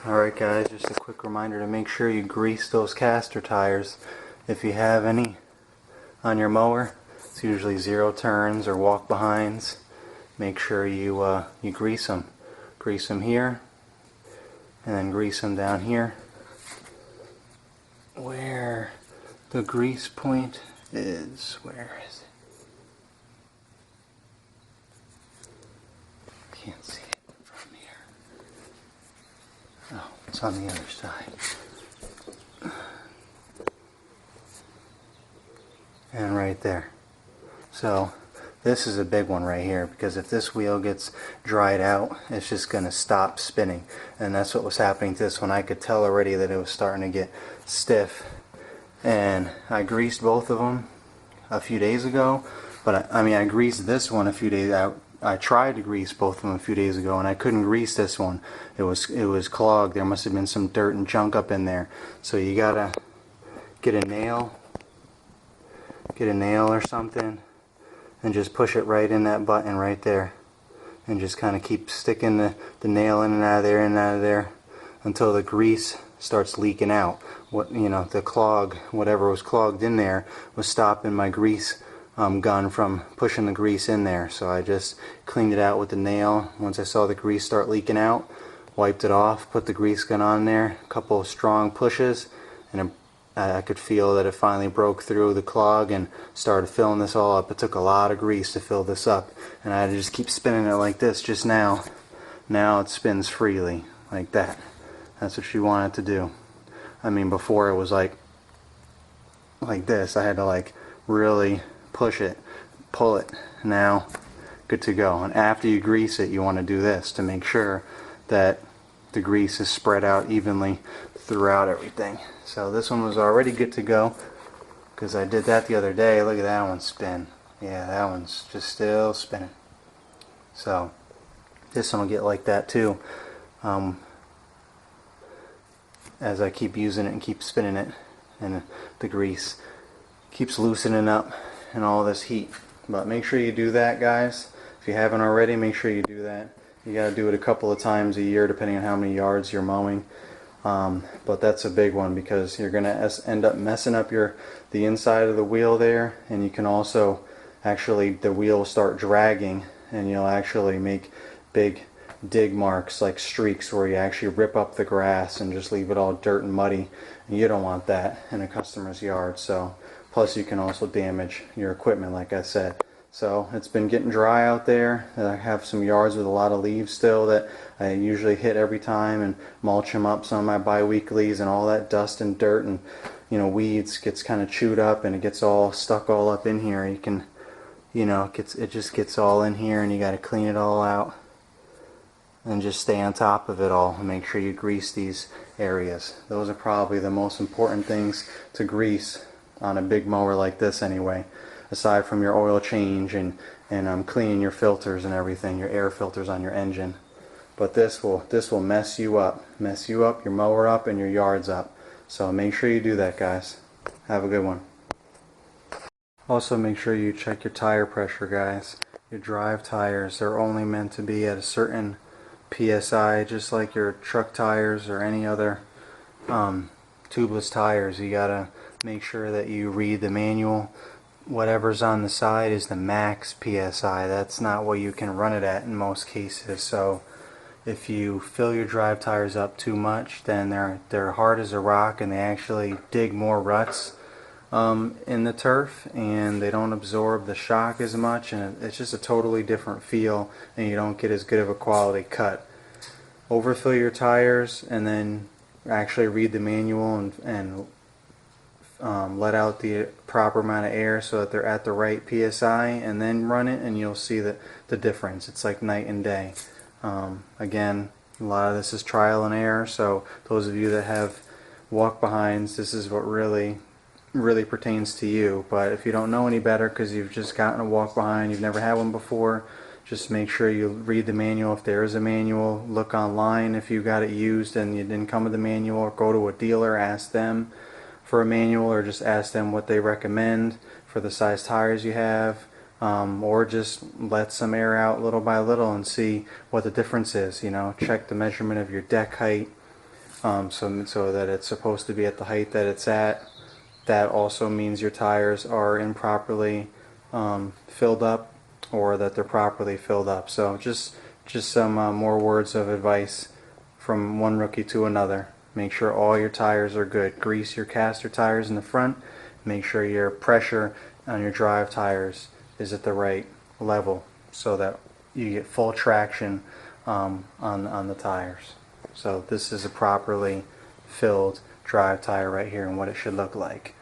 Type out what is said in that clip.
Alright guys, just a quick reminder to make sure you grease those caster tires if you have any on your mower. It's usually zero turns or walk behinds. Make sure you grease them. Grease them here and then grease them down here where the grease point is. Where is it? Can't see it from here. Oh, it's on the other side. And right there. So this is a big one right here, because if this wheel gets dried out, it's just going to stop spinning. And that's what was happening to this one. I could tell already that it was starting to get stiff. And I greased both of them a few days ago. But I greased this one a few days out. I tried to grease both of them a few days ago, and I couldn't grease this one. It was clogged. There must have been some dirt and junk up in there. So you gotta get a nail or something, and just push it right in that button right there, and just kind of keep sticking the nail in and out of there until the grease starts leaking out. The clog, whatever was clogged in there, was stopping my grease gun from pushing the grease in there. So I just cleaned it out with the nail. Once I saw the grease start leaking out, wiped it off, put the grease gun on there, a couple of strong pushes, and I could feel that it finally broke through the clog and started filling this all up. It took a lot of grease to fill this up, and I had to just keep spinning it like this just now. Now it spins freely like that. That's what you want it to do. Before it was like this. I had to really push it, pull it. Now good to go. And after you grease it, you want to do this to make sure that the grease is spread out evenly throughout everything. So this one was already good to go, because I did that the other day. Look at that one spin. Yeah, that one's just still spinning. So this one will get like that too, as I keep using it and keep spinning it, and the grease keeps loosening up and all this heat. But make sure you do that, guys. If you haven't already, make sure you do that. You got to do it a couple of times a year depending on how many yards you're mowing. But that's a big one, because you're going to end up messing up the inside of the wheel there, and you can also the wheel will start dragging, and you'll actually make big dig marks, like streaks, where you actually rip up the grass and just leave it all dirt and muddy, and you don't want that in a customer's yard. So plus you can also damage your equipment, like I said. So it's been getting dry out there. I have some yards with a lot of leaves still that I usually hit every time and mulch them up, some of my bi-weeklies, and all that dust and dirt and weeds gets kind of chewed up, and it gets all stuck all up in here. You can, it just gets all in here, and you got to clean it all out and just stay on top of it all and make sure you grease these areas. Those are probably the most important things to grease on a big mower like this anyway, aside from your oil change and cleaning your filters and everything, your air filters on your engine. But this will mess you up, your mower up, and your yards up. So make sure you do that, guys. Have a good one. Also make sure you check your tire pressure, guys. Your drive tires are only meant to be at a certain PSI, just like your truck tires or any other tubeless tires. You gotta make sure that you read the manual. Whatever's on the side is the max PSI. That's not what you can run it at in most cases. So if you fill your drive tires up too much, then they're hard as a rock, and they actually dig more ruts in the turf, and they don't absorb the shock as much, and it's just a totally different feel, and you don't get as good of a quality cut. Overfill your tires, and then actually read the manual and let out the proper amount of air so that they're at the right PSI, and then run it, and you'll see the difference. It's like night and day. Again, a lot of this is trial and error, so those of you that have walk behinds, this is what really pertains to you. But if you don't know any better, because you've just gotten a walk behind, you've never had one before, just make sure you read the manual if there is a manual. Look online if you got it used and you didn't come with the manual, or go to a dealer, ask them for a manual, or just ask them what they recommend for the size tires you have, or just let some air out little by little and see what the difference is. Check the measurement of your deck height, so that it's supposed to be at the height that it's at. That also means your tires are improperly filled up, or that they're properly filled up. So just some more words of advice from one rookie to another. Make sure all your tires are good. Grease your caster tires in the front. Make sure your pressure on your drive tires is at the right level so that you get full traction on the tires. So this is a properly filled drive tire right here and what it should look like.